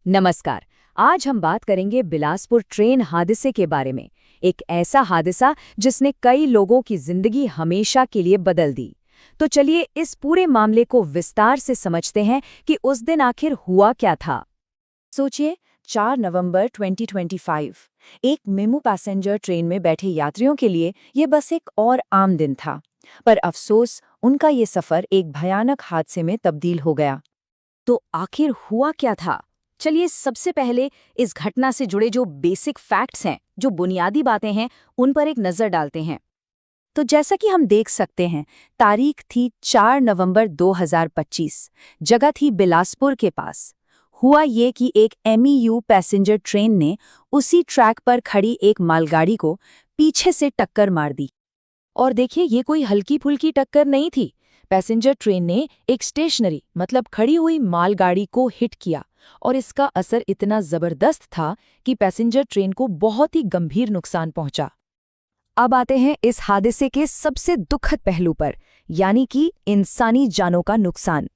नमस्कार। आज हम बात करेंगे बिलासपुर ट्रेन हादसे के बारे में। एक ऐसा हादसा जिसने कई लोगों की जिंदगी हमेशा के लिए बदल दी। तो चलिए इस पूरे मामले को विस्तार से समझते हैं कि उस दिन आखिर हुआ क्या था। सोचिए, 4 नवंबर 2025 एक मेमू पैसेंजर ट्रेन में बैठे यात्रियों के लिए ये बस एक और आम दिन था। पर अफसोस, उनका ये सफर एक भयानक हादसे में तब्दील हो गया। तो आखिर हुआ क्या था? चलिए सबसे पहले इस घटना से जुड़े जो बेसिक फैक्ट्स हैं, जो बुनियादी बातें हैं, उन पर एक नज़र डालते हैं। तो जैसा कि हम देख सकते हैं, तारीख थी 4 नवंबर 2025। जगह थी बिलासपुर के पास। हुआ ये कि एक एमईयू पैसेंजर ट्रेन ने उसी ट्रैक पर खड़ी एक मालगाड़ी को पीछे से टक्कर मार दी। और देखिए, ये कोई हल्की फुल्की टक्कर नहीं थी। पैसेंजर ट्रेन ने एक स्टेशनरी मतलब खड़ी हुई मालगाड़ी को हिट किया और इसका असर इतना जबरदस्त था कि पैसेंजर ट्रेन को बहुत ही गंभीर नुकसान पहुंचा। अब आते हैं इस हादसे के सबसे दुखद पहलू पर, यानी कि इंसानी जानों का नुकसान।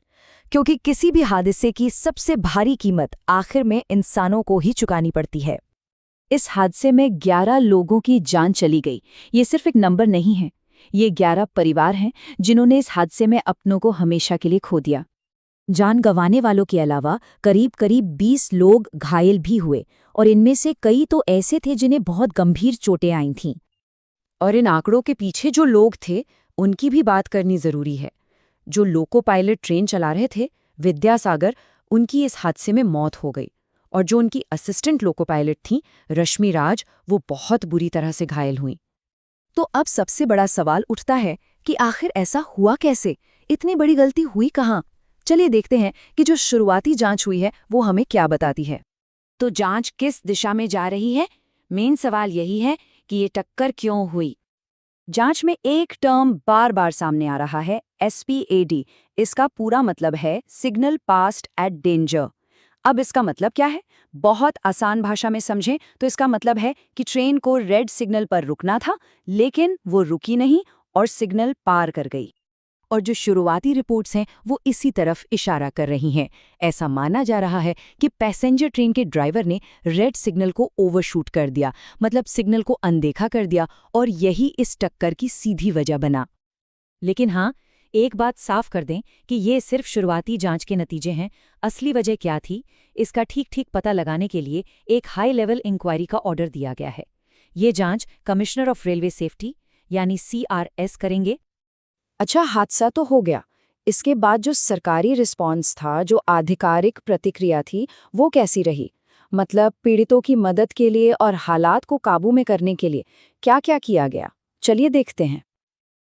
क्योंकि किसी भी हादसे की सबसे भारी कीमत आखिर में इंसानों को ही चुकानी पड़ती है। इस हादसे में 11 लोगों की जान चली गई। ये सिर्फ एक नंबर नहीं है, ये 11 परिवार हैं जिन्होंने इस हादसे में अपनों को हमेशा के लिए खो दिया। जान गंवाने वालों के अलावा करीब 20 लोग घायल भी हुए और इनमें से कई तो ऐसे थे जिन्हें बहुत गंभीर चोटें आई थीं। और इन आंकड़ों के पीछे जो लोग थे, उनकी भी बात करनी जरूरी है। जो लोको पायलट ट्रेन चला रहे थे, विद्यासागर, उनकी इस हादसे में मौत हो गई। और जो उनकी असिस्टेंट लोको पायलट थीं, रश्मि राज, वो बहुत बुरी तरह से घायल हुईं। तो अब सबसे बड़ा सवाल उठता है कि आखिर ऐसा हुआ कैसे? इतनी बड़ी गलती हुई कहाँ? चलिए देखते हैं कि जो शुरुआती जांच हुई है वो हमें क्या बताती है। तो जांच किस दिशा में जा रही है? मेन सवाल यही है कि ये टक्कर क्यों हुई। जांच में एक टर्म बार बार सामने आ रहा है, SPAD। इसका पूरा मतलब है सिग्नल पास्ड एट डेंजर। अब इसका मतलब क्या है? बहुत आसान भाषा में समझें तो इसका मतलब है कि ट्रेन को रेड सिग्नल पर रुकना था, लेकिन वो रुकी नहीं और सिग्नल पार कर गई। और जो शुरुआती रिपोर्ट्स हैं वो इसी तरफ इशारा कर रही हैं। ऐसा माना जा रहा है कि पैसेंजर ट्रेन के ड्राइवर ने रेड सिग्नल को ओवरशूट कर दिया, मतलब सिग्नल को अनदेखा कर दिया, और यही इस टक्कर की सीधी वजह बना। लेकिन हाँ, एक बात साफ कर दें कि ये सिर्फ शुरुआती जांच के नतीजे हैं। असली वजह क्या थी, इसका ठीक पता लगाने के लिए एक हाई लेवल इंक्वायरी का ऑर्डर दिया गया है। ये जांच कमिश्नर ऑफ रेलवे सेफ्टी यानी CRS करेंगे। अच्छा, हादसा तो हो गया। इसके बाद जो सरकारी रिस्पॉन्स था, जो आधिकारिक प्रतिक्रिया थी, वो कैसी रही? मतलब पीड़ितों की मदद के लिए और हालात को काबू में करने के लिए क्या-क्या किया गया? चलिए देखते हैं।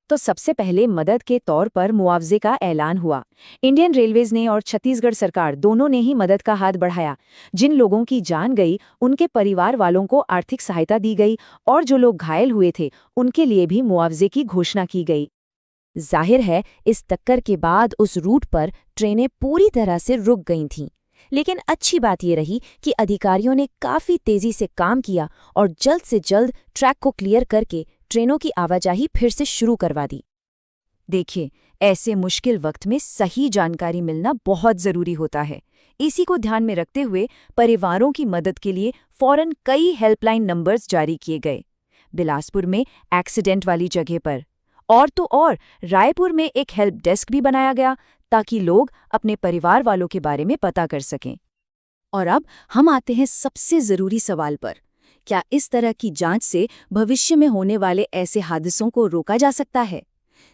तो सबसे पहले मदद के तौर पर मुआवजे का ऐलान हुआ। इंडियन रेलवेज ने और छत्तीसगढ़ सरकार दोनों ने ही मदद का हाथ बढ़ाया। जिन लोगों की जान गई, उनके परिवार वालों को आर्थिक सहायता दी गई और जो लोग घायल हुए थे, उनके लिए भी मुआवजे की घोषणा की गई। जाहिर है, इस टक्कर के बाद उस रूट पर ट्रेनें पूरी तरह से रुक गई थीं। लेकिन अच्छी बात यह रही कि अधिकारियों ने काफी तेजी से काम किया और जल्द से जल्द ट्रैक को क्लियर करके ट्रेनों की आवाजाही फिर से शुरू करवा दी। देखिए, ऐसे मुश्किल वक्त में सही जानकारी मिलना बहुत जरूरी होता है। इसी को ध्यान में रखते हुए परिवारों की मदद के लिए फौरन कई हेल्पलाइन नंबर्स जारी किए गए। बिलासपुर में एक्सीडेंट वाली जगह पर और तो और रायपुर में एक हेल्प डेस्क भी बनाया गया, ताकि लोग अपने परिवार वालों के बारे में पता कर सकें। और अब हम आते हैं सबसे जरूरी सवाल पर। क्या इस तरह की जांच से भविष्य में होने वाले ऐसे हादसों को रोका जा सकता है?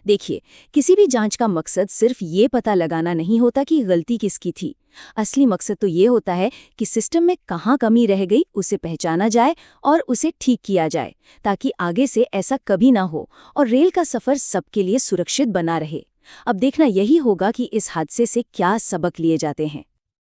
देखिए, किसी भी जांच का मकसद सिर्फ ये पता लगाना नहीं होता कि गलती किसकी थी। असली मकसद तो ये होता है कि सिस्टम में कहाँ कमी रह गई, उसे पहचाना जाए और उसे ठीक किया जाए, ताकि आगे से ऐसा कभी ना हो और रेल का सफर सबके लिए सुरक्षित बना रहे। अब देखना यही होगा कि इस हादसे से क्या सबक लिए जाते हैं।